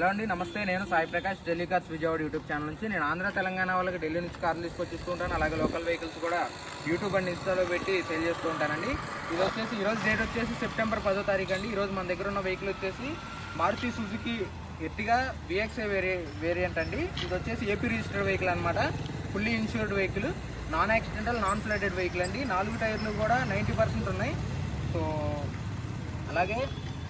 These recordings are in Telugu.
హలో అండి, నమస్తే. నేను Sai Prakash, Delhi cars Vijayawada YouTube channel నుంచి. నేను ఆంధ్ర తెలంగాణ వాళ్ళకి ఢిల్లీ నుంచి కార్లు తీసుకొచ్చిస్తూ ఉంటాను. అలాగే లోకల్ వెహికల్స్ కూడా యూట్యూబ్ అండ్ ఇన్స్టాలో పెట్టి సేల్ చేస్తూ ఉంటానండి. ఈరోజు డేట్ వచ్చేసి సెప్టెంబర్ 10వ తారీఖు అండి. ఈరోజు మన దగ్గర ఉన్న వెహికల్ వచ్చేసి Maruti Suzuki Ertiga VXI variant అండి. ఇది వచ్చేసి ఏపీ రిజిస్టర్డ్ వెహికల్ అనమాట. Fully insured vehicle, non accidental, non flooded vehicle అండి. 4 టైర్లు కూడా 90% ఉన్నాయి. సో అలాగే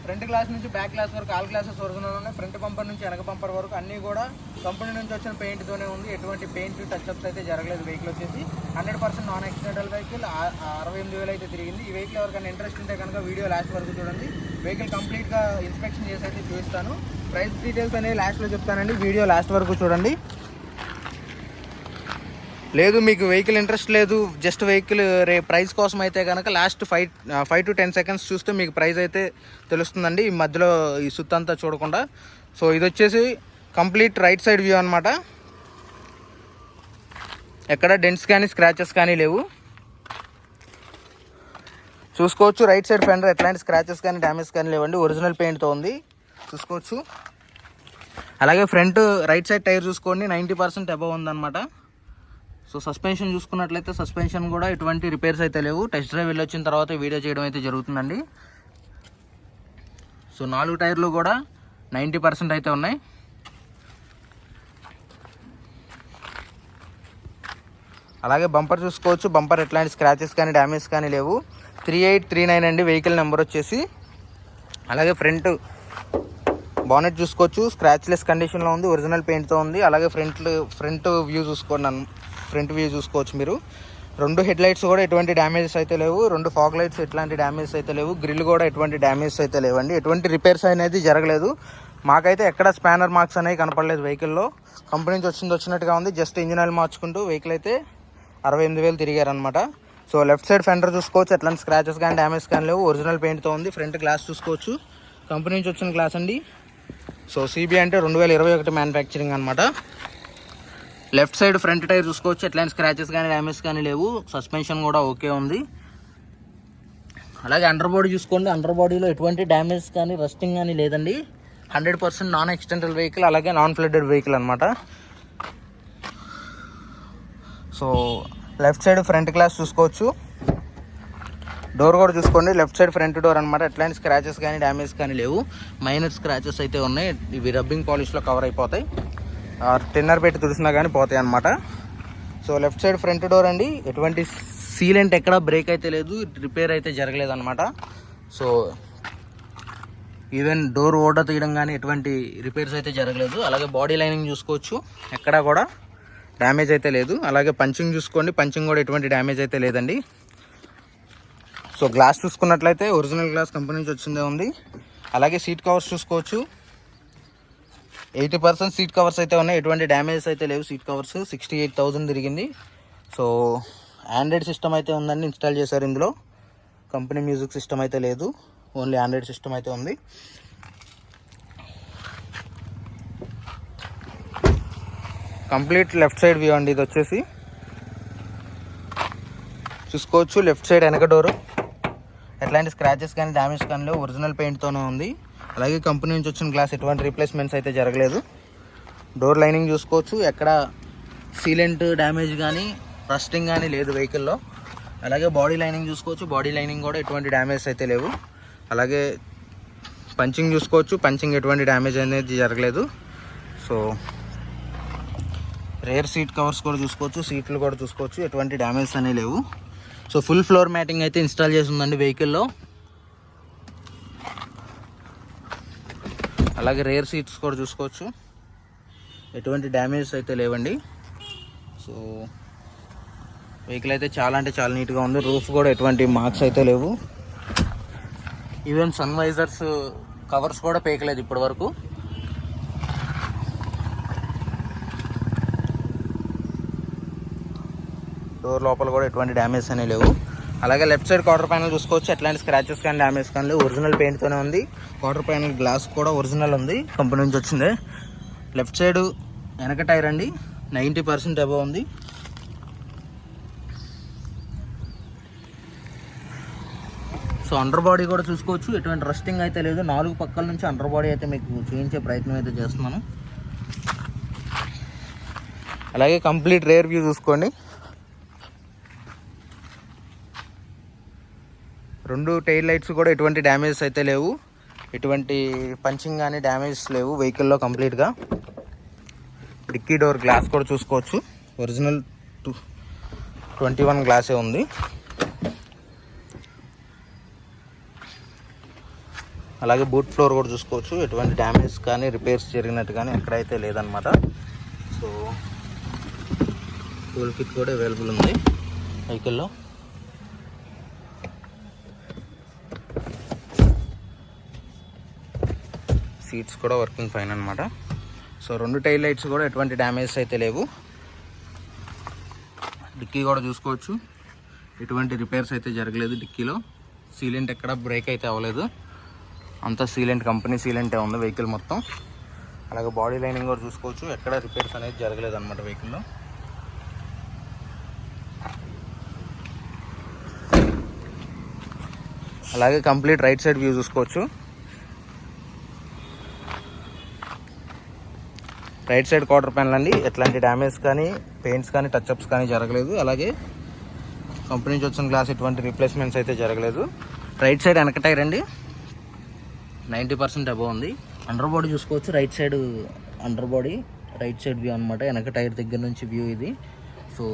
ఫ్రంట్ గ్లాస్ నుంచి బ్యాక్ గ్లాస్ వరకు ఆల్ గ్లాసెస్ ఒరిజినల్ ఉన్నాయి. ఫ్రంట్ బంపర్ నుంచి వెనక బంపర్ వరకు అన్నీ కూడా కంపెనీ నుంచి వచ్చిన పెయింట్తోనే ఉంది. ఎటువంటి పెయింట్ టచ్అప్స్ అయితే జరగలేదు. వెహికల్ వచ్చేసి 100% నాన్ యాక్సిడెంటల్ వెహికల్. 68,000 అయితే తిరిగింది. ఈ వెహికల్ ఎవరికైనా ఇంట్రెస్ట్ ఉంటే కనుక వీడియో లాస్ట్ వరకు చూడండి. వెహికల్ కంప్లీట్గా ఇన్స్పెక్షన్ చేసి అయితే చూపిస్తాను. ప్రైస్ డీటెయిల్స్ అనేవి లాస్ట్లో చెప్తానండి. వీడియో లాస్ట్ వరకు చూడండి. లేదు మీకు వెహికల్ ఇంట్రెస్ట్ లేదు, జస్ట్ వెహికల్ ప్రైస్ కోసం అయితే కనుక లాస్ట్ 5 to 10 seconds చూస్తే మీకు ప్రైస్ అయితే తెలుస్తుందండి. ఈ మధ్యలో ఈ సుత్త అంతా చూడకుండా. సో ఇది వచ్చేసి కంప్లీట్ రైట్ సైడ్ వ్యూ అనమాట. ఎక్కడ డెంట్స్ కానీ స్క్రాచెస్ కానీ లేవు. చూసుకోవచ్చు. రైట్ సైడ్ ఫెండర్ ఎట్లాంటి స్క్రాచెస్ కానీ డ్యామేజ్ కానీ లేవండి. ఒరిజినల్ పెయింట్తో ఉంది, చూసుకోవచ్చు. అలాగే ఫ్రంట్ రైట్ సైడ్ టైర్ చూసుకోండి, 90% అబవ్ ఉందన్నమాట. సో సస్పెన్షన్ చూసుకున్నట్లయితే సస్పెన్షన్ కూడా ఎటువంటి రిపేర్స్ అయితే లేవు. టెస్ట్ డ్రైవ్ వెళ్ళొచ్చిన తర్వాత వీడియో చేయడం అయితే జరుగుతుందండి. సో 4 టైర్లు కూడా 90% అయితే ఉన్నాయి. అలాగే బంపర్ చూసుకోవచ్చు. బంపర్ ఎట్లాంటి స్క్రాచెస్ కానీ డ్యామేజ్ కానీ లేవు. 3839 అండి వెహికల్ నెంబర్ వచ్చేసి. అలాగే ఫ్రంట్ బానెట్ చూసుకోవచ్చు, స్క్రాచ్లెస్ కండిషన్లో ఉంది, ఒరిజినల్ పెయింట్తో ఉంది. అలాగే ఫ్రంట్ వ్యూ చూసుకోండి. ఫ్రంట్ వ్యూ చూసుకోవచ్చు మీరు. 2 హెడ్ లైట్స్ కూడా ఎటువంటి డ్యామేజెస్ అయితే లేవు. 2 ఫాగ్ లైట్స్ ఎట్లాంటి డ్యామేజెస్ అయితే లేవు. గ్రిల్ కూడా ఎటువంటి డ్యామేజెస్ అయితే లేవండి. ఎటువంటి రిపేర్స్ అనేది జరగలేదు. మాకైతే ఎక్కడ స్పానర్ మార్క్స్ అనేవి కనపడలేదు వెహికల్లో. కంపెనీ నుంచి వచ్చినట్టుగా ఉంది. జస్ట్ ఇంజిన్ ఆయిల్ మార్చుకుంటూ వెహికల్ అయితే 68,000 తిరిగారనమాట. సో లెఫ్ట్ సైడ్ ఫెండర్ చూసుకోవచ్చు, ఎట్లాంటి స్క్రాచెస్ కానీ డ్యామేజ్ కానీ లేవు. ఒరిజినల్ పెయింట్తో ఉంది. ఫ్రంట్ గ్లాస్ చూసుకోవచ్చు, కంపెనీ నుంచి వచ్చిన గ్లాస్ అండి. సో CB అంటే 2021 మ్యానుఫ్యాక్చరింగ్ అనమాట. లెఫ్ట్ సైడ్ ఫ్రంట్ టైర్ చూసుకోవచ్చు, ఎట్లాంటి స్క్రాచెస్ కానీ డ్యామేజ్ కానీ లేవు. సస్పెన్షన్ కూడా ఓకే ఉంది. అలాగే అండర్ బాడీ చూసుకోండి. అండర్ బాడీలో ఎటువంటి డ్యామేజ్ కానీ రస్టింగ్ కానీ లేదండి. 100% నాన్ యాక్సిడెంటల్ వెహికల్, అలాగే నాన్ ఫ్లడెడ్ వెహికల్ అనమాట. So left side front glass చూసుకోవచ్చు. డోర్ కూడా చూసుకోండి, లెఫ్ట్ సైడ్ ఫ్రంట్ డోర్ అనమాట. ఎట్లాంటి స్క్రాచెస్ కానీ డ్యామేజ్ కానీ లేవు. మైనర్ స్క్రాచెస్ అయితే ఉన్నాయి. ఇవి రబ్బింగ్ పాలిష్లో కవర్ అయిపోతాయి. టెన్నర్ పెట్టి తుడిసినా కానీ పోతాయి అనమాట. So left side front door అండి. ఎటువంటి సీలెంట్ ఎక్కడ బ్రేక్ అయితే లేదు, రిపేర్ అయితే జరగలేదు అనమాట. సో ఈవెన్ డోర్ ఓడ తీయడం కానీ ఎటువంటి రిపేర్స్ అయితే జరగలేదు. అలాగే బాడీ లైనింగ్ చూసుకోవచ్చు, ఎక్కడా కూడా డ్యామేజ్ అయితే లేదు. అలాగే పంచింగ్ చూసుకోండి, పంచింగ్ కూడా ఎటువంటి డ్యామేజ్ అయితే లేదండి. సో గ్లాస్ చూసుకున్నట్లయితే ఒరిజినల్ గ్లాస్ కంపెనీ నుంచి వచ్చిందే ఉంది. అలాగే సీట్ కవర్స్ చూసుకోవచ్చు, 80% సీట్ కవర్స్ అయితే ఉన్నాయి. ఎటువంటి డ్యామేజెస్ అయితే లేవు. సీట్ కవర్స్ 68,000 తిరిగింది. సో ఆండ్రాయిడ్ సిస్టమ్ అయితే ఉందండి, ఇన్స్టాల్ చేశారు ఇందులో. కంపెనీ మ్యూజిక్ సిస్టమ్ అయితే లేదు, ఓన్లీ ఆండ్రాయిడ్ సిస్టమ్ అయితే ఉంది. కంప్లీట్ లెఫ్ట్ సైడ్ వ్యూ అండి ఇది వచ్చేసి. చూసుకోవచ్చు, లెఫ్ట్ సైడ్ వెనక డోరు ఎట్లాంటి స్క్రాచెస్ కానీ డ్యామేజ్ కానీ లేవు. ఒరిజినల్ పెయింట్తోనే ఉంది. అలాగే కంపెనీ నుంచి వచ్చిన గ్లాస్ ఎటువంటి రీప్లేస్మెంట్స్ అయితే జరగలేదు. డోర్ లైనింగ్ చూసుకోవచ్చు, ఎక్కడ సీలెంట్ డ్యామేజ్ కానీ రస్టింగ్ కానీ లేదు వెహికల్లో. అలాగే బాడీ లైనింగ్ చూసుకోవచ్చు, బాడీ లైనింగ్ కూడా ఎటువంటి డ్యామేజ్ అయితే లేవు. అలాగే పంచింగ్ చూసుకోవచ్చు, పంచింగ్ ఎటువంటి డ్యామేజ్ అనేది జరగలేదు. సో రేర్ సీట్ కవర్స్ కూడా చూసుకోవచ్చు, సీట్లు కూడా చూసుకోవచ్చు, ఎటువంటి డ్యామేజ్ అనేవి లేవు. సో ఫుల్ ఫ్లోర్ మ్యాటింగ్ అయితే ఇన్స్టాల్ చేసి ఉందండి వెహికల్లో. అలాగే రేర్ సీట్స్ కూడా చూసుకోవచ్చు, ఎటువంటి డ్యామేజ్ అయితే లేవండి. సో వెహికల్ అయితే చాలా అంటే చాలా నీట్గా ఉంది. రూఫ్ కూడా ఎటువంటి మార్క్స్ అయితే లేవు. ఈవెన్ సన్ వైజర్స్ కవర్స్ కూడా పేకలేదు ఇప్పటి వరకు. డోర్ లోపల కూడా ఎటువంటి డ్యామేజ్ అనేవి లేవు. అలాగే లెఫ్ట్ సైడ్ క్వార్టర్ ప్యానల్ చూసుకోవచ్చు, ఎట్లాంటి స్క్రాచెస్ కానీ డ్యామేజ్ కానీ లేవు. ఒరిజినల్ పెయింట్తోనే ఉంది. క్వార్టర్ ప్యానల్ గ్లాస్ కూడా ఒరిజినల్ ఉంది, కంపెనీ నుంచి వచ్చింది. లెఫ్ట్ సైడ్ వెనక టైర్ అండి, 90% అబవ్ ఉంది. సో అండర్ బాడీ కూడా చూసుకోవచ్చు, ఎటువంటి రస్టింగ్ అయితే లేదు. 4 పక్కల నుంచి అండర్ బాడీ అయితే మీకు చూపించే ప్రయత్నం అయితే చేస్తున్నాను. అలాగే కంప్లీట్ రేర్ వ్యూ చూసుకోండి. 2 టైల్ లైట్స్ కూడా ఎటువంటి డ్యామేజెస్ అయితే లేవు, ఎటువంటి పంచింగ్ కానీ డ్యామేజెస్ లేవు వెహికల్లో కంప్లీట్గా. డిక్కీ డోర్ గ్లాస్ కూడా చూసుకోవచ్చు, ఒరిజినల్ 21 గ్లాసే ఉంది. అలాగే బూట్ ఫ్లోర్ కూడా చూసుకోవచ్చు, ఎటువంటి డ్యామేజ్ కానీ రిపేర్స్ జరిగినట్టు కానీ ఎక్కడైతే లేదనమాట. సో టూల్ కిట్ కూడా అవైలబుల్ ఉంది వెహికల్లో. సీట్స్ కూడా వర్కింగ్ ఫైన్ అనమాట. సో 2 టైల్ లైట్స్ కూడా ఎటువంటి డ్యామేజ్ అయితే లేవు. డిక్కీ కూడా చూసుకోవచ్చు, ఎటువంటి రిపేర్స్ అయితే జరగలేదు డిక్కీలో. సీలెంట్ ఎక్కడ బ్రేక్ అయితే అవ్వలేదు, అంతా సీలెంట్, కంపెనీ సీలెంటే ఉంది వెహికల్ మొత్తం. అలాగే బాడీ లైనింగ్ కూడా చూసుకోవచ్చు, ఎక్కడ రిపేర్స్ అనేది జరగలేదు అనమాట వెహికల్లో. అలాగే కంప్లీట్ రైట్ సైడ్ వ్యూ చూసుకోవచ్చు. రైట్ సైడ్ క్వార్టర్ ప్యానల్ అండి, ఎట్లాంటి డ్యామేజ్ కానీ పెయింట్స్ కానీ టచ్అప్స్ కానీ జరగలేదు. అలాగే కంపెనీ నుంచి వచ్చిన గ్లాస్ ఎటువంటి రీప్లేస్మెంట్స్ అయితే జరగలేదు. రైట్ సైడ్ వెనక టైర్ అండి 90% అబవ్ ఉంది. అండర్ బాడీ చూసుకోవచ్చు, right side under body right side view అనమాట, వెనక టైర్ దగ్గర నుంచి వ్యూ ఇది. సో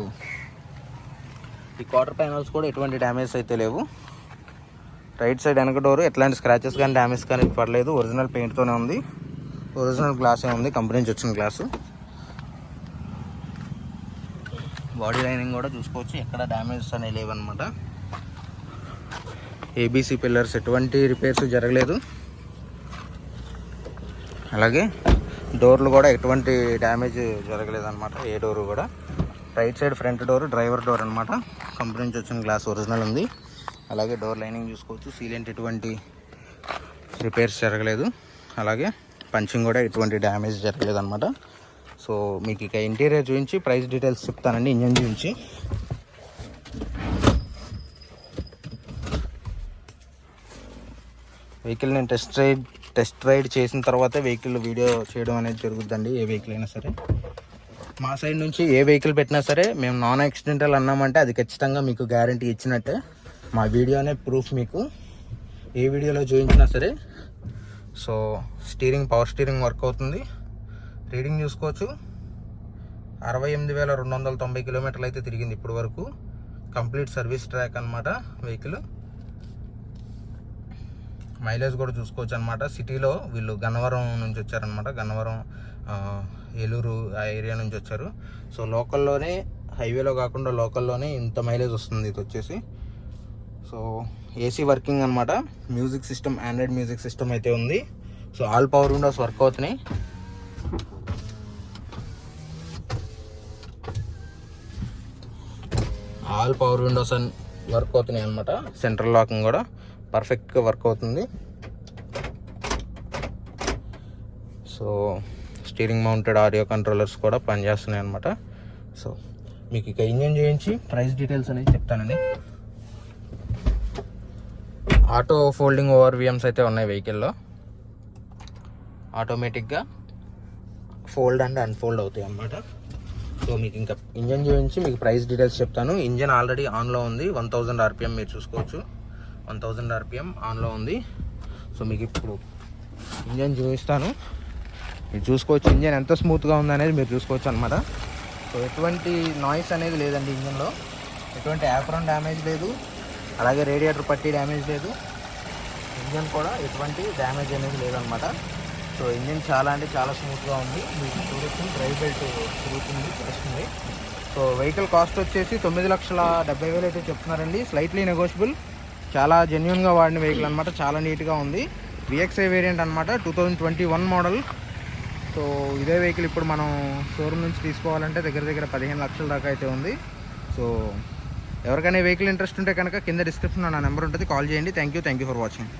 ఈ క్వార్టర్ ప్యానల్స్ కూడా ఎటువంటి డ్యామేజ్ అయితే లేవు. రైట్ సైడ్ వెనక డోరు ఎట్లాంటి స్క్రాచెస్ కానీ డ్యామేజ్ కానీ పడలేదు, ఒరిజినల్ పెయింట్తోనే ఉంది, ఒరిజినల్ గ్లాసే ఉంది, కంపెనీ నుంచి వచ్చిన గ్లాసు. బాడీ లైనింగ్ కూడా చూసుకోవచ్చు, ఎక్కడ డ్యామేజెస్ అనేవి లేవన్నమాట. ఏబీసీ పిల్లర్స్ ఎటువంటి రిపేర్స్ జరగలేదు. అలాగే డోర్లు కూడా ఎటువంటి డ్యామేజ్ జరగలేదు అనమాట, ఏ డోరు కూడా. Right side front door driver door అనమాట, కంపెనీ నుంచి వచ్చిన గ్లాస్ ఒరిజినల్ ఉంది. అలాగే డోర్ లైనింగ్ చూసుకోవచ్చు, సీలెంట్ ఎటువంటి రిపేర్స్ జరగలేదు. అలాగే పంచింగ్ కూడా ఎటువంటి డ్యామేజ్ జరగలేదు అనమాట. సో మీకు ఇక ఇంటీరియర్ చూపించి ప్రైస్ డీటెయిల్స్ చెప్తానండి. ఇంజన్ చూపించి వెహికల్ నేను టెస్ట్ రైడ్ చేసిన తర్వాతే వెహికల్ వీడియో చేయడం అనేది జరుగుతుందండి. ఏ వెహికల్ అయినా సరే మా సైడ్ నుంచి ఏ వెహికల్ పెట్టినా సరే మేము నాన్ యాక్సిడెంటల్ అన్నామంటే అది ఖచ్చితంగా మీకు గ్యారంటీ ఇచ్చినట్టే. మా వీడియోనే ప్రూఫ్, మీకు ఏ వీడియోలో చూపించినా సరే. సో పవర్ స్టీరింగ్ వర్క్ అవుతుంది. రీడింగ్ చూసుకోవచ్చు, 68,290 కిలోమీటర్లు అయితే తిరిగింది ఇప్పటి వరకు. కంప్లీట్ సర్వీస్ ట్రాక్ అనమాట వెహికల్. మైలేజ్ కూడా చూసుకోవచ్చు అనమాట. సిటీలో వీళ్ళు గన్నవరం నుంచి వచ్చారనమాట, గన్నవరం ఏలూరు ఆ ఏరియా నుంచి వచ్చారు. సో లోకల్లోనే, హైవేలో కాకుండా లోకల్లోనే ఇంత మైలేజ్ వస్తుంది ఇది వచ్చేసి. సో ఏసీ వర్కింగ్ అనమాట, music system, Android music system అయితే ఉంది. So all power Windows work అవుతున్నాయి. ఆల్ పవర్ విండోస్ అని వర్క్ అవుతున్నాయి అనమాట. సెంట్రల్ లాకింగ్ కూడా పర్ఫెక్ట్గా వర్క్ అవుతుంది. So steering mounted audio controllers కూడా పనిచేస్తున్నాయి అనమాట. సో మీకు ఇక ఇంజన్ చేయించి ప్రైస్ డీటెయిల్స్ అనేది చెప్తానండి. ఆటో ఫోల్డింగ్ ఓవర్విఎమ్స్ అయితే ఉన్నాయి వెహికల్లో, ఆటోమేటిక్గా ఫోల్డ్ అండ్ అన్ఫోల్డ్ అవుతాయి అన్నమాట. సో మీకు ఇంకా ఇంజన్ చూపించి మీకు ప్రైస్ డీటెయిల్స్ చెప్తాను. ఇంజన్ ఆల్రెడీ ఆన్లో ఉంది, 1000 RPM మీరు చూసుకోవచ్చు, 1000 RPM ఆన్లో ఉంది. సో మీకు ఇప్పుడు ఇంజన్ చూపిస్తాను, మీరు చూసుకోవచ్చు ఇంజన్ ఎంత స్మూత్గా ఉందనేది మీరు చూసుకోవచ్చు అనమాట. సో ఎటువంటి నాయిస్ అనేది లేదండి ఇంజన్లో, ఎటువంటి యాప్రాన్ డ్యామేజ్ లేదు, అలాగే రేడియేటర్ పట్టి డ్యామేజ్ లేదు, ఇంజన్ కూడా ఎటువంటి డ్యామేజ్ అనేది లేదనమాట. సో ఇంజన్ చాలా అంటే చాలా స్మూత్గా ఉంది, మీకు చూడొచ్చు డ్రైవ్ బెల్ట్ తిరుగుతుంది, వస్తుంది. సో వెహికల్ కాస్ట్ వచ్చేసి 9,70,000 అయితే చెప్తున్నారండి. స్లైట్లీ నెగోషియబుల్, చాలా జెన్యున్గా వాడిన వెహికల్ అనమాట, చాలా నీట్గా ఉంది. VXI వేరియంట్ అనమాట, 2021 మోడల్. సో ఇదే వెహికల్ ఇప్పుడు మనం షోరూమ్ నుంచి తీసుకోవాలంటే దగ్గర 15 లక్షల దాకా అయితే ఉంది. సో ఎవరికైనా వెహికల్ ఇంట్రెస్ట్ ఉంటే కనుక కింద డిస్క్రిప్షన్లో నా నెంబర్ ఉంటుంది, కాల్ చేయండి. Thank you for watching.